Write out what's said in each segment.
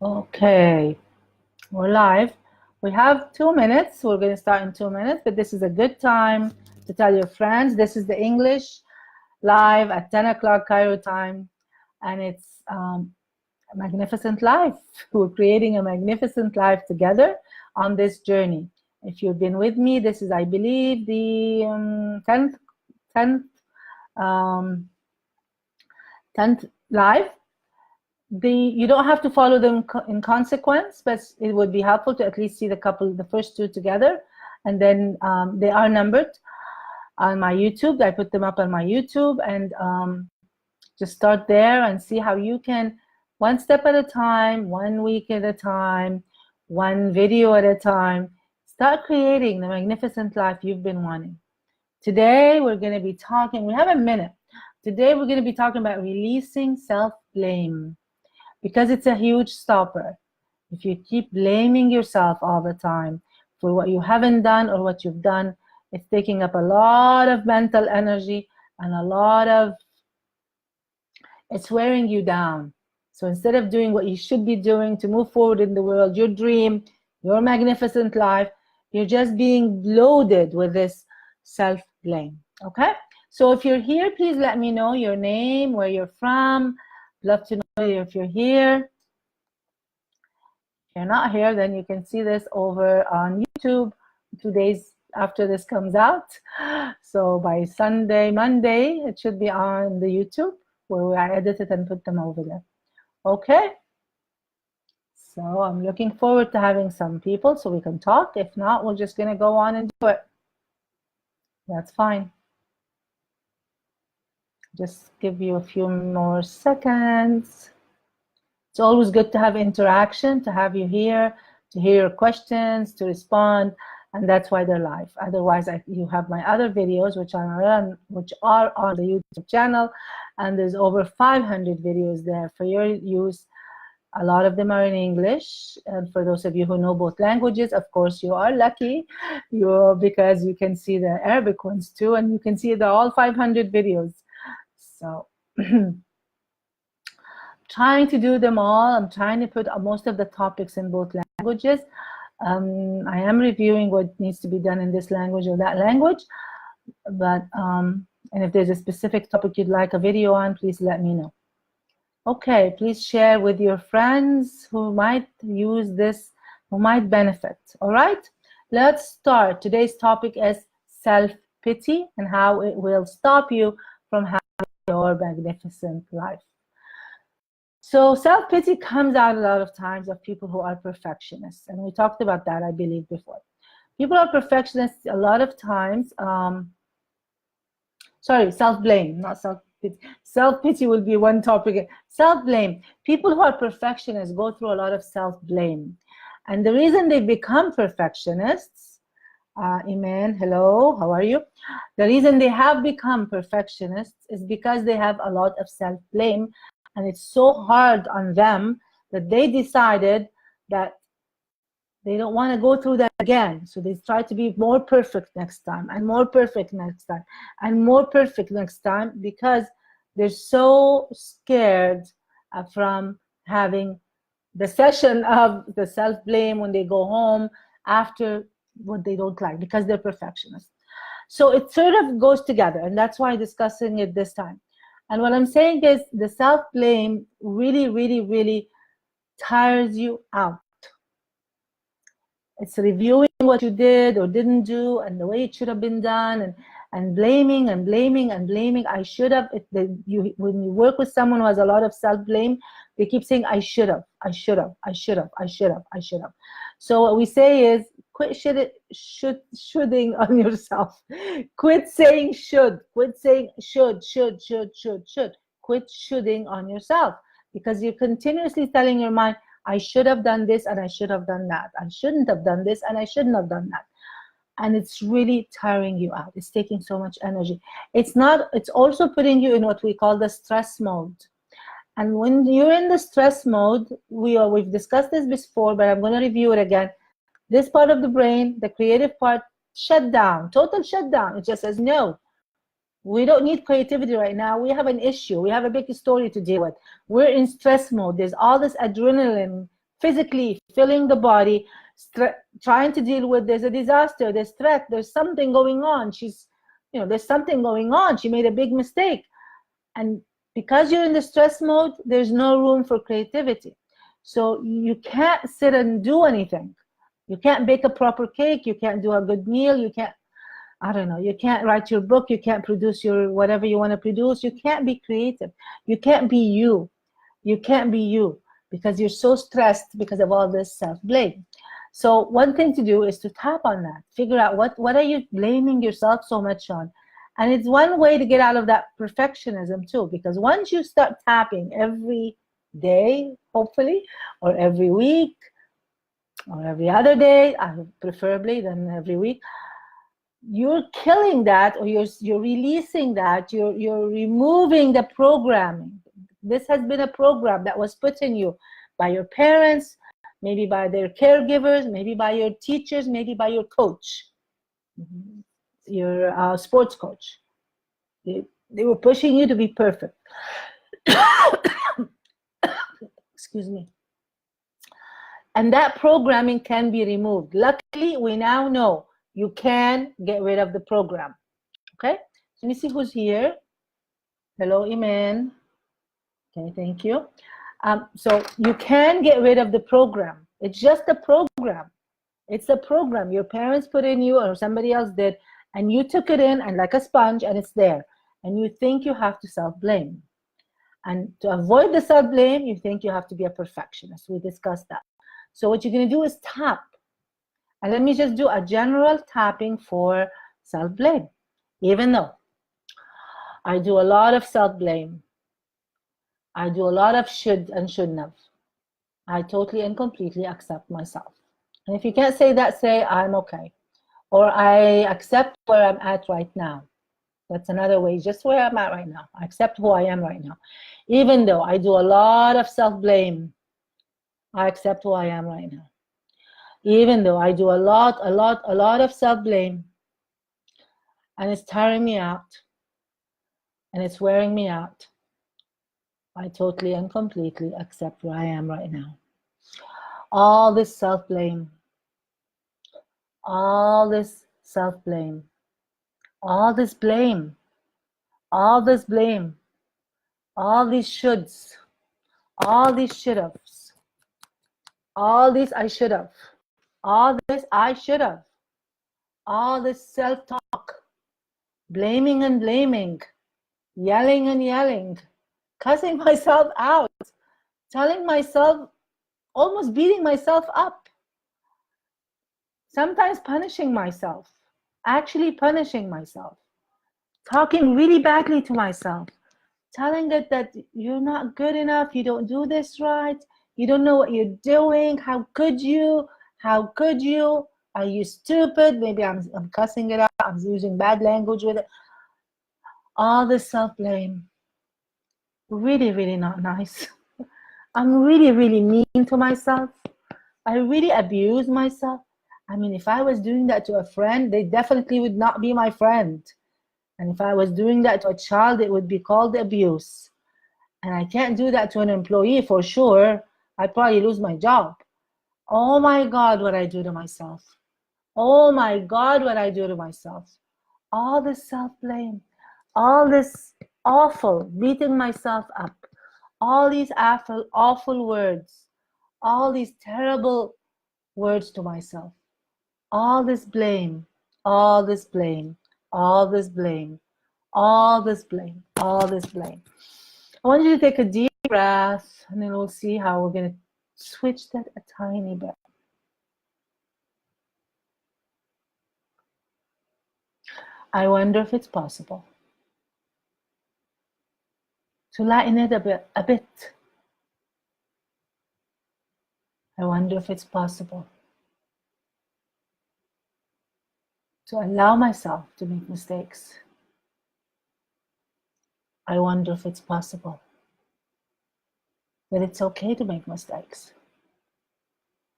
Okay, we're live. We have 2 minutes. We're going to start in 2 minutes, but this is a good time to tell your friends. This is the English live at 10 o'clock Cairo time, and it's a magnificent life. We're creating a magnificent life together on this journey. If you've been with me, this is, I believe, the 10th live. You don't have to follow them in consequence, but it would be helpful to at least see the first two together, and then they are numbered on my YouTube. I put them up on my YouTube, and just start there and see how you can, one step at a time, 1 week at a time, one video at a time, start creating the magnificent life you've been wanting. Today we're going to be talking, we have a minute. Today we're going to be talking about releasing self-blame, because it's a huge stopper. If you keep blaming yourself all the time for what you haven't done or what you've done, it's taking up a lot of mental energy and it's wearing you down. So instead of doing what you should be doing to move forward in the world, your dream, your magnificent life, you're just being loaded with this self-blame, okay? So if you're here, please let me know your name, where you're from. Love to know if you're here. If you're not here, then you can see this over on YouTube 2 days after this comes out. So by Monday, it should be on the YouTube where I edit it and put them over there. Okay. So I'm looking forward to having some people so we can talk. If not, we're just going to go on and do it. That's fine. Just give you a few more seconds. It's always good to have interaction, to have you here, to hear your questions, to respond, and that's why they're live. Otherwise, you have my other videos, which are on the YouTube channel, and there's over 500 videos there for your use. A lot of them are in English, and for those of you who know both languages, of course, you are lucky, because you can see the Arabic ones too, and you can see all 500 videos. So trying to do them all. I'm trying to put most of the topics in both languages. I am reviewing what needs to be done in this language or that language, but and if there's a specific topic you'd like a video on, please let me know. Okay, please share with your friends who might use this, who might benefit. All right, let's start. Today's topic is self-pity and how it will stop you from having your magnificent life. So self-pity comes out a lot of times of people who are perfectionists, and we talked about that, I believe, before. People are perfectionists a lot of times. Sorry, self-blame, not self-pity. Self-pity will be one topic. Self-blame. People who are perfectionists go through a lot of self-blame, and the reason they become perfectionists, Iman, hello, how are you? The reason they have become perfectionists is because they have a lot of self-blame, and it's so hard on them that they decided that they don't want to go through that again. So they try to be more perfect next time, and more perfect next time, and more perfect next time, because they're so scared from having the session of the self-blame when they go home after what they don't like, because they're perfectionists. So it sort of goes together, and that's why I'm discussing it this time. And what I'm saying is the self-blame really, really, really tires you out. It's reviewing what you did or didn't do and the way it should have been done, and blaming and blaming and blaming. I should have. When you work with someone who has a lot of self-blame, they keep saying, I should have, I should have, I should have, I should have, I should have. So what we say is, quit shoulding on yourself. Quit saying should. Quit saying should. Quit shoulding on yourself, because you're continuously telling your mind, I should have done this and I should have done that. I shouldn't have done this and I shouldn't have done that. And it's really tiring you out. It's taking so much energy. It's also putting you in what we call the stress mode. And when you're in the stress mode, we've discussed this before, but I'm going to review it again. This part of the brain, the creative part, shut down, total shutdown. It just says, no, we don't need creativity right now. We have an issue. We have a big story to deal with. We're in stress mode. There's all this adrenaline physically filling the body, trying to deal with, there's a disaster, there's threat, there's something going on. There's something going on. She made a big mistake. And because you're in the stress mode, there's no room for creativity. So you can't sit and do anything. You can't bake a proper cake. You can't do a good meal. You can't, you can't write your book. You can't produce your whatever you want to produce. You can't be creative. You can't be you. You can't be you because you're so stressed because of all this self-blame. So one thing to do is to tap on that. Figure out what are you blaming yourself so much on? And it's one way to get out of that perfectionism too, because once you start tapping every day, hopefully, or every week, or every other day, preferably than every week, you're killing that, or you're releasing that, you're removing the programming. This has been a program that was put in you by your parents, maybe by their caregivers, maybe by your teachers, maybe by your coach, your sports coach. They were pushing you to be perfect. Excuse me. And that programming can be removed. Luckily, we now know you can get rid of the program. Okay? Let me see who's here. Hello, Iman. Okay, thank you. So you can get rid of the program. It's just a program. It's a program your parents put in you or somebody else did, and you took it in and like a sponge, and it's there. And you think you have to self-blame. And to avoid the self-blame, you think you have to be a perfectionist. We discussed that. So what you're going to do is tap. And let me just do a general tapping for self-blame. Even though I do a lot of self-blame, I do a lot of should and shouldn't have, I totally and completely accept myself. And if you can't say that, say I'm okay. Or I accept where I'm at right now. That's another way, just where I'm at right now. I accept who I am right now. Even though I do a lot of self-blame, I accept who I am right now. Even though I do a lot of self-blame, and it's tiring me out, and it's wearing me out, I totally and completely accept where I am right now. All this self-blame, all this self-blame, all this blame, all this blame, all these shoulds, all these should-haves, all these I should have, all this I should have, all this self-talk, blaming and blaming, yelling and yelling, cussing myself out, telling myself, almost beating myself up, sometimes punishing myself, actually punishing myself, talking really badly to myself, telling it that you're not good enough, you don't do this right, you don't know what you're doing, how could you, are you stupid? Maybe I'm cussing it out, I'm using bad language with it. All this self-blame, really not nice. I'm really mean to myself. I really abuse myself. I mean, if I was doing that to a friend, they definitely would not be my friend. And if I was doing that to a child, it would be called abuse. And I can't do that to an employee for sure. I'd probably lose my job. Oh my God, what I do to myself. Oh my God, what I do to myself. All this self-blame, all this awful beating myself up, all these awful words, all these terrible words to myself, all this blame, all this blame, all this blame, all this blame, all this blame. I want you to take a deep breath, and then we'll see how we're going to switch that a tiny bit. I wonder if it's possible to lighten it a bit. I wonder if it's possible to allow myself to make mistakes. I wonder if it's possible that it's okay to make mistakes.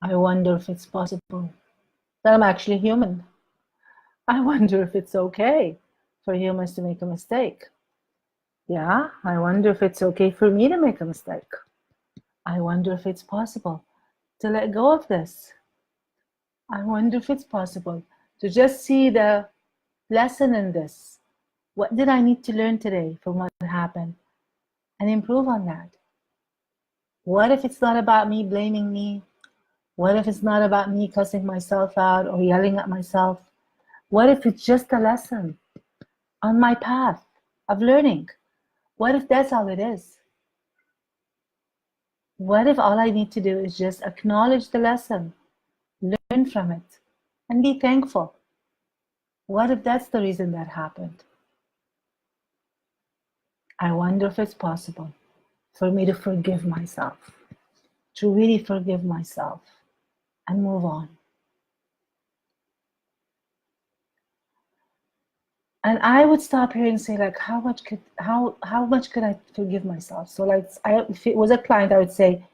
I wonder if it's possible that I'm actually human. I wonder if it's okay for humans to make a mistake. Yeah, I wonder if it's okay for me to make a mistake. I wonder if it's possible to let go of this. I wonder if it's possible to just see the lesson in this. What did I need to learn today from what happened? And improve on that. What if it's not about me blaming me? What if it's not about me cussing myself out or yelling at myself? What if it's just a lesson on my path of learning? What if that's all it is? What if all I need to do is just acknowledge the lesson, learn from it, and be thankful? What if that's the reason that happened? I wonder if it's possible for me to forgive myself, to really forgive myself and move on. And I would stop here and say, like, how much could I forgive myself? So, like, if it was a client, I would say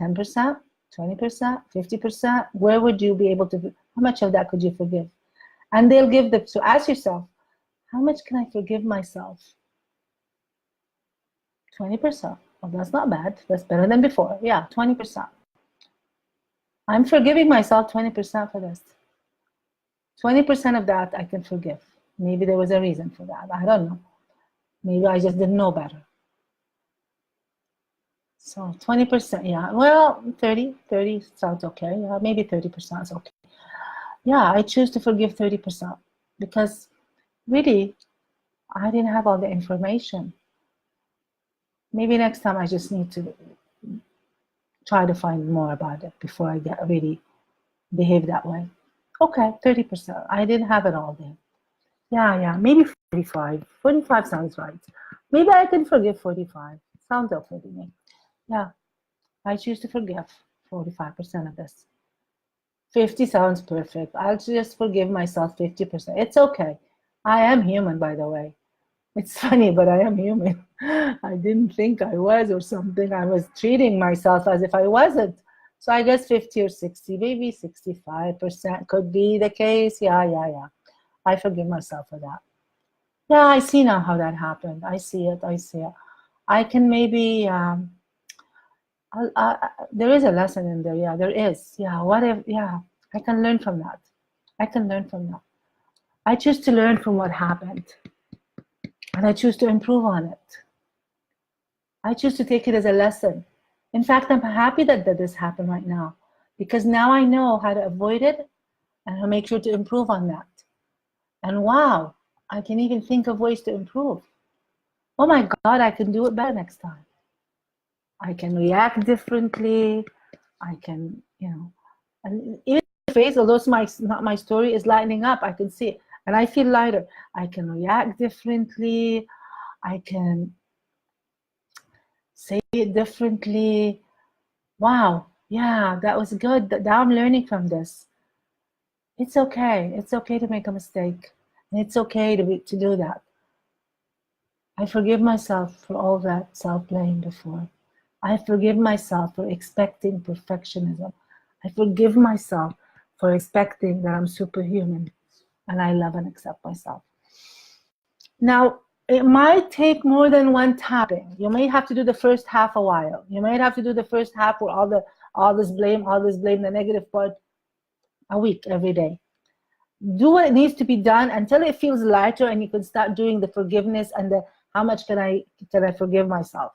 10%, 20%, 50%. Where would you be able to? How much of that could you forgive? And they'll give the. So ask yourself, how much can I forgive myself? 20%. Well, that's not bad. That's better than before. Yeah, 20%. I'm forgiving myself 20% for this. 20% of that I can forgive. Maybe there was a reason for that. I don't know. Maybe I just didn't know better. So 20%, yeah. Well, 30 sounds okay. Yeah, maybe 30% is okay. Yeah, I choose to forgive 30% because really, I didn't have all the information. Maybe next time I just need to try to find more about it before I get really behave that way. Okay, 30%. I didn't have it all then. Yeah, maybe 45. 45 sounds right. Maybe I can forgive 45. Sounds okay to me. Yeah, I choose to forgive 45% of this. 50 sounds perfect. I'll just forgive myself 50%. It's okay. I am human, by the way. It's funny, but I am human. I didn't think I was or something. I was treating myself as if I wasn't. So I guess 50 or 60, maybe 65% could be the case. Yeah. I forgive myself for that. Yeah, I see now how that happened. I see it. I can maybe, there is a lesson in there. Yeah, there is. Yeah, what if, yeah, I can learn from that. I choose to learn from what happened. And I choose to improve on it. I choose to take it as a lesson. In fact, I'm happy that this happened right now because now I know how to avoid it and I'll make sure to improve on that. And wow, I can even think of ways to improve. Oh my God, I can do it better next time. I can react differently. I can, and even the face, although it's not my story, is lightening up. I can see it and I feel lighter. I can react differently. I can say it differently. Wow, yeah, that was good. Now I'm learning from this. It's okay. It's okay to make a mistake. And it's okay to do that. I forgive myself for all that self-blame before. I forgive myself for expecting perfectionism. I forgive myself for expecting that I'm superhuman and I love and accept myself. Now, it might take more than one tapping. You may have to do the first half a while. You might have to do the first half with all this blame, the negative part, a week, every day. Do what needs to be done until it feels lighter and you can start doing the forgiveness and the how much can I forgive myself.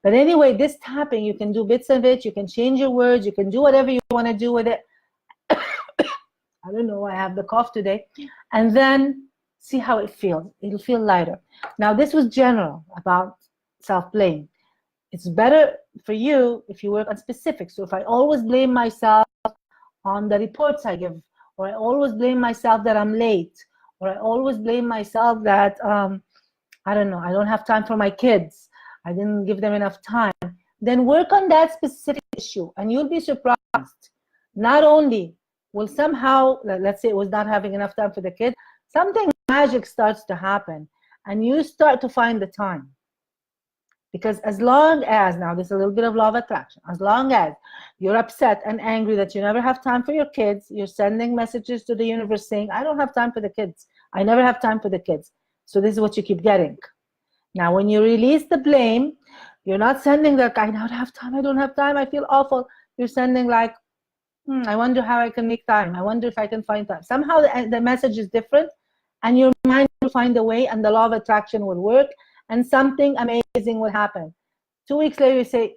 But anyway, this tapping, you can do bits of it, you can change your words, you can do whatever you want to do with it. I don't know, I have the cough today. And then see how it feels. It'll feel lighter. Now, this was general about self-blame. It's better for you if you work on specifics. So if I always blame myself on the reports I give, or I always blame myself that I'm late, or I always blame myself that, I don't know, I don't have time for my kids, I didn't give them enough time, then work on that specific issue and you'll be surprised. Not only will somehow, let's say it was not having enough time for the kids, something magic starts to happen and you start to find the time. Because as long as, now there's a little bit of law of attraction, as long as you're upset and angry that you never have time for your kids, you're sending messages to the universe saying, I don't have time for the kids. I never have time for the kids. So this is what you keep getting. Now, when you release the blame, you're not sending like, I don't have time, I feel awful. You're sending like, I wonder how I can make time. I wonder if I can find time. Somehow the message is different, and your mind will find a way, and the law of attraction will work, and something amazing will happen. 2 weeks later, you say,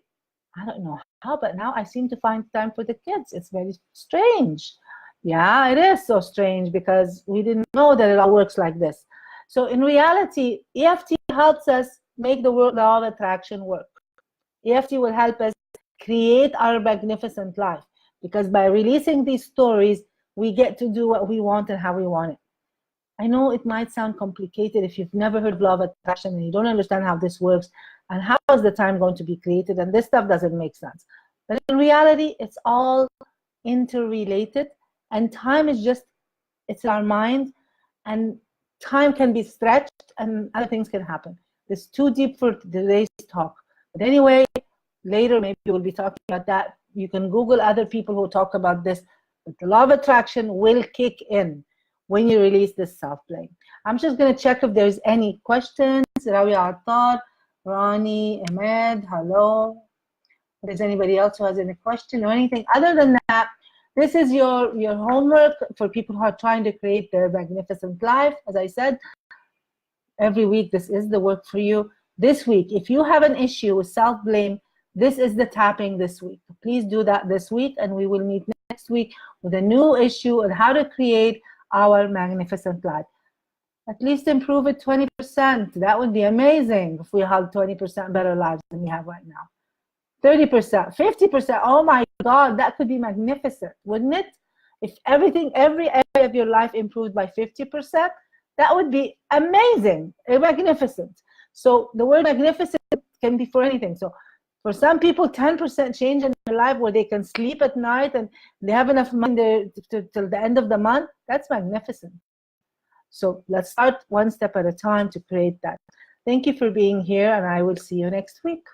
I don't know how, but now I seem to find time for the kids. It's very strange. Yeah, it is so strange because we didn't know that it all works like this. So in reality, EFT helps us make the law of attraction work. EFT will help us create our magnificent life, because by releasing these stories, we get to do what we want and how we want it. I know it might sound complicated if you've never heard of law of attraction and you don't understand how this works and how is the time going to be created, and this stuff doesn't make sense. But in reality, it's all interrelated, and time is just, it's our mind, and time can be stretched and other things can happen. It's too deep for today's talk. But anyway, later maybe we'll be talking about that. You can Google other people who talk about this. But the law of attraction will kick in when you release this self-blame. I'm just going to check if there's any questions. Rawi Attar, Ronnie, Ahmed, hello. If there's anybody else who has any question or anything. Other than that, this is your homework for people who are trying to create their magnificent life. As I said, every week, this is the work for you. This week, if you have an issue with self-blame, this is the tapping this week. Please do that this week, and we will meet next week with a new issue on how to create our magnificent life. At least improve it 20%. That would be amazing if we had 20% better lives than we have right now. 30%, 50%. Oh my God, that could be magnificent, wouldn't it? If everything, every area of your life improved by 50%, that would be amazing, magnificent. So the word magnificent can be for anything. So for some people, 10% change in their life where they can sleep at night and they have enough money till the end of the month, that's magnificent. So let's start one step at a time to create that. Thank you for being here, and I will see you next week.